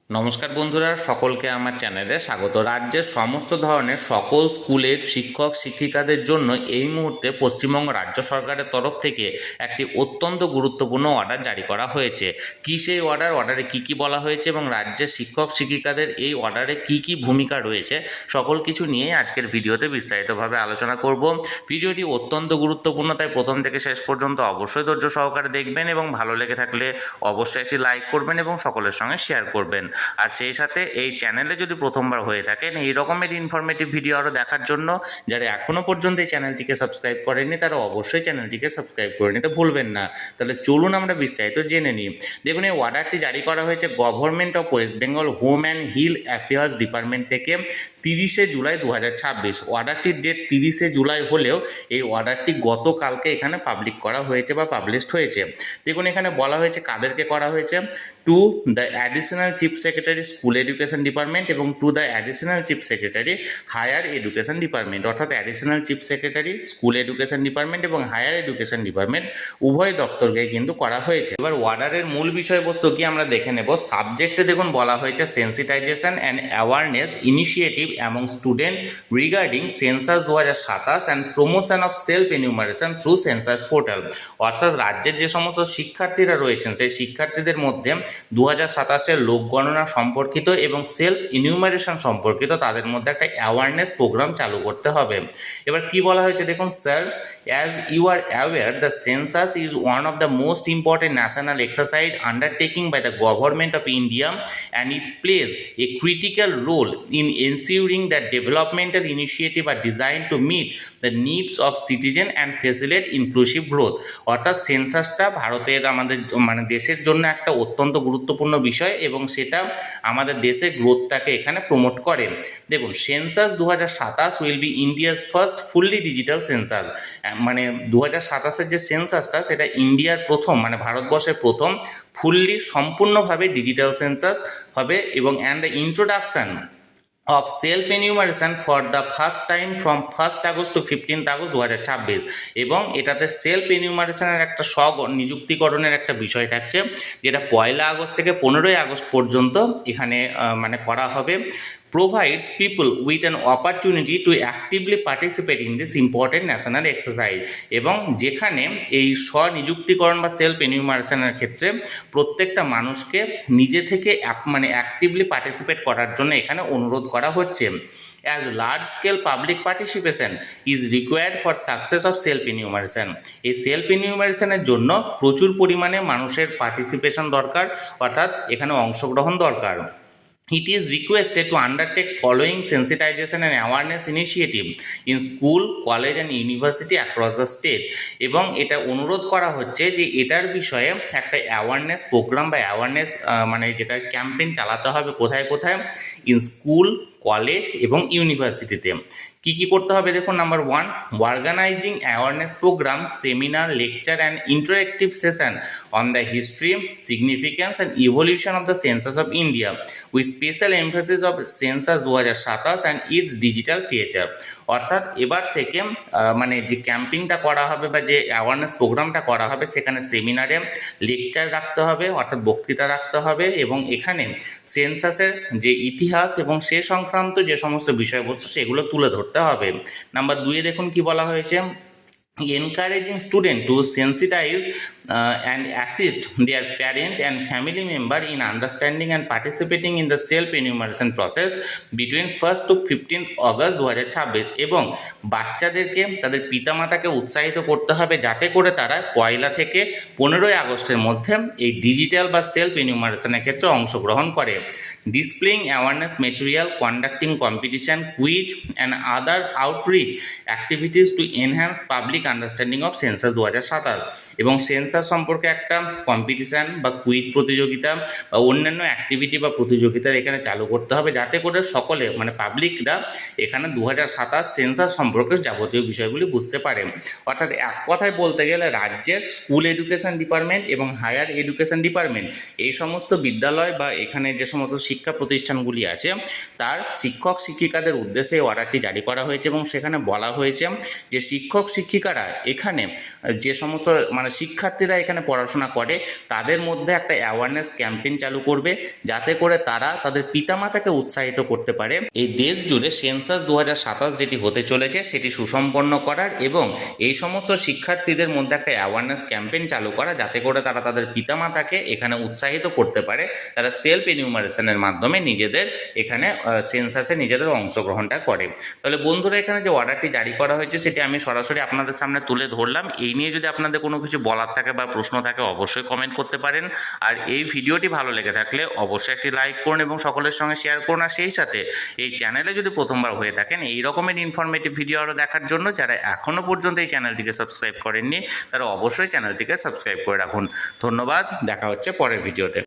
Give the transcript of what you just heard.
নমস্কার বন্ধুরা, সকলকে আমার চ্যানেলে স্বাগত। রাজ্যের সমস্ত ধরনের সকল স্কুলের শিক্ষক শিক্ষিকাদের জন্য এই মুহূর্তে পশ্চিমবঙ্গ রাজ্য সরকারের তরফ থেকে একটি অত্যন্ত গুরুত্বপূর্ণ অর্ডার জারি করা হয়েছে। কী সেই অর্ডারে কী কী বলা হয়েছে এবং রাজ্যের শিক্ষক শিক্ষিকাদের এই অর্ডারে কী কী ভূমিকা রয়েছে, সকল কিছু নিয়েই আজকের ভিডিওতে বিস্তারিতভাবে আলোচনা করব। ভিডিওটি অত্যন্ত গুরুত্বপূর্ণ, তাই প্রথম থেকে শেষ পর্যন্ত অবশ্যই ধৈর্য সহকারে দেখবেন এবং ভালো লেগে থাকলে অবশ্যই একটি লাইক করবেন এবং সকলের সঙ্গে শেয়ার করবেন। আর সেই সাথে এই চ্যানেলে যদি প্রথমবার হয়ে থাকেন এই রকমের ইনফরমেটিভ ভিডিও আরও দেখার জন্য যারা এখনও পর্যন্ত এই চ্যানেলটিকে সাবস্ক্রাইব করেননি তারা অবশ্যই চ্যানেলটিকে সাবস্ক্রাইব করে নিতে ভুলবেন না। তাহলে চলুন আমরা বিস্তারিত জেনে নিই। দেখুন, এই অর্ডারটি জারি করা হয়েছে government of West Bengal home and hill affairs department থেকে 30শে জুলাই 2026। অর্ডারটির ডেট 30শে জুলাই হলেও এই অর্ডারটি গতকালকে এখানে পাবলিক করা হয়েছে বা পাবলিশড হয়েছে। দেখুন, এখানে বলা হয়েছে কাদেরকে করা হয়েছে, to the additional chief secretary school education department এবং to the additional chief secretary higher education department. অর্থাৎ additional chief secretary school education department এবং হায়ার এডুকেশন ডিপার্টমেন্ট উভয় দপ্তরকে কিন্তু করা হয়েছে। এবার অর্ডারের মূল বিষয়বস্তু কি আমরা দেখে নেব। সাবজেক্টে দেখুন বলা হয়েছে sensitisation and awareness initiative among student regarding census 2027 and promotion of self enumeration through census portal. অর্থাৎ রাজ্যের যে সমস্ত শিক্ষার্থীরা রয়েছেন সেই শিক্ষার্থীদের মধ্যে 2027-এর লোকগণনা সম্পর্কিত এবং সেলফ ইনিউমারেশন সম্পর্কিত তাদের মধ্যে একটা অ্যাওয়ারনেস প্রোগ্রাম চালু করতে হবে। এবার কি বলা হয়েছে দেখুন, sir, as you are aware the census is one of the most important national exercise undertaking by the government of India and it plays a critical role in ensuring that developmental initiatives are designed to meet the needs of citizen and facilitate inclusive growth। অর্থাৎ সেন্সাসটা ভারতের আমাদের দেশের জন্য একটা অত্যন্ত গুরুত্বপূর্ণ বিষয় এবং সেটা আমাদের দেশের গ্রোথটাকে এখানে প্রমোট করে। দেখুন, census 2027 will be India's first fully digital census. 2027-এর যে সেন্সাসটা সেটা ইন্ডিয়ার প্রথম ভারতবর্ষের প্রথম ফুললি সম্পূর্ণভাবে ডিজিটাল সেন্সাস হবে এবং and the introduction of self enumeration for the first time from 1st August to 15th August 2026। এবং এটাতে সেলফ এনিউমারেশনের একটা নিযুক্তিকরণের একটা বিষয় থাকছে, যেটা 1 আগস্ট থেকে 15 আগস্ট পর্যন্ত এখানে করা হবে। provides people with an opportunity to actively participate in this important national exercise। এবং যেখানে এই স্বনিযুক্তিকরণ বা সেলফ এনিউমারেশনের ক্ষেত্রে প্রত্যেকটা মানুষকে নিজে থেকে অ্যাক্টিভলি পার্টিসিপেট করার জন্য এখানে অনুরোধ করা হচ্ছে। as large scale public participation is required for success of self enumeration। এই সেলফ এনিউমারেশনের জন্য প্রচুর পরিমাণে মানুষের পার্টিসিপেশন দরকার, অর্থাৎ এখানে অংশগ্রহণ দরকার। It is requested to undertake following sensitization and awareness initiative in school, college and university across the state। এবং এটা অনুরোধ করা হচ্ছে যে এটার বিষয়ে একটা অ্যাওয়ারনেস প্রোগ্রাম বা অ্যাওয়ারনেস যেটা ক্যাম্পেইন চালাতে হবে কোথায় কোথায়, ইন স্কুল, কলেজ এবং ইউনিভার্সিটিতে। কি কি করতে হবে দেখুন, number 1, organising awareness programme, seminar, lecture and interactive session on the history, significance and evolution of the census of India with special emphasis of census 2027 and its digital feature. অর্থাৎ এবার থেকে যে ক্যাম্পিংটা করা হবে বা যে অ্যাওয়ারনেস প্রোগ্রামটা করা হবে সেখানে সেমিনারে লেকচার রাখতে হবে, অর্থাৎ বক্তৃতা রাখতে হবে এবং এখানে সেন্সাসের যে ইতিহাস এবং সে সংক্রান্ত যে সমস্ত বিষয়বস্তু সেগুলো তুলে ধরতে হবে। নাম্বার 2-এ দেখুন কি বলা হয়েছে, encouraging student to sensitize and assist their parent and family member in understanding and participating in the self enumeration process between 1st to 15th August 2026। এবং বাচ্চাদেরকে তাদের পিতামাতাকে উৎসাহিত করতে হবে যাতে করে তারা 1 থেকে 15 আগস্টের মধ্যে এই ডিজিটাল বা সেলফ এনিউমারেশনের ক্ষেত্রে অংশগ্রহণ করে। Displaying awareness material, conducting competition, quiz and other outreach activities to enhance public understanding of census 2027। এবং সেন্সাস সম্পর্কে একটা কম্পিটিশান বা কুইজ প্রতিযোগিতা বা অন্যান্য অ্যাক্টিভিটি বা প্রতিযোগিতা এখানে চালু করতে হবে যাতে করে সকলে পাবলিকরা এখানে 2027 সেন্সাস সম্পর্কে যাবতীয় বিষয়গুলি বুঝতে পারে। অর্থাৎ এক কথায় বলতে গেলে রাজ্যের স্কুল এডুকেশন ডিপার্টমেন্ট এবং হায়ার এডুকেশন ডিপার্টমেন্ট এই সমস্ত বিদ্যালয় বা এখানে যে সমস্ত শিক্ষা প্রতিষ্ঠানগুলি আছে তার শিক্ষক শিক্ষিকাদের উদ্দেশ্যে এই অর্ডারটি জারি করা হয়েছে এবং সেখানে বলা হয়েছে যে শিক্ষক শিক্ষিকারা এখানে যে সমস্ত মানে শিক্ষার্থীরা এখানে পড়াশোনা করে তাদের মধ্যে একটা অ্যাওয়ারনেস ক্যাম্পেইন চালু করবে, যাতে করে তারা তাদের পিতামাতাকে উৎসাহিত করতে পারে এই দেশ জুড়ে সেন্সাস 2027 যেটি হতে চলেছে সেটি সুসম্পন্ন করার, এবং এই সমস্ত শিক্ষার্থীদের মধ্যে একটা অ্যাওয়ারনেস ক্যাম্পেইন চালু করা, যাতে করে তারা তাদের পিতামাতাকে এখানে উৎসাহিত করতে পারে, তারা সেলফ এনিউমারেশনের মাধ্যমে নিজেদের এখানে সেন্সাসে নিজেদের অংশগ্রহণটা করে। তাহলে বন্ধুরা, এখানে যে অর্ডারটি জারি করা হয়েছে সেটি আমি সরাসরি আপনাদের সামনে তুলে ধরলাম। এই নিয়ে যদি আপনাদের কোনো কিছু বলার থাকে বা প্রশ্ন থাকে অবশ্যই কমেন্ট করতে পারেন। আর এই ভিডিওটি ভালো লেগে থাকলে অবশ্যই একটি লাইক করুন এবং সকলের সঙ্গে শেয়ার করুন। আর সেই সাথে এই চ্যানেলে যদি প্রথমবার হয়ে থাকেন এই রকমের ইনফরমেটিভ ভিডিও আরও দেখার জন্য, যারা এখনও পর্যন্ত এই চ্যানেলটিকে সাবস্ক্রাইব করেননি তারা অবশ্যই চ্যানেলটিকে সাবস্ক্রাইব করে রাখুন। ধন্যবাদ, দেখা হচ্ছে পরের ভিডিওতে।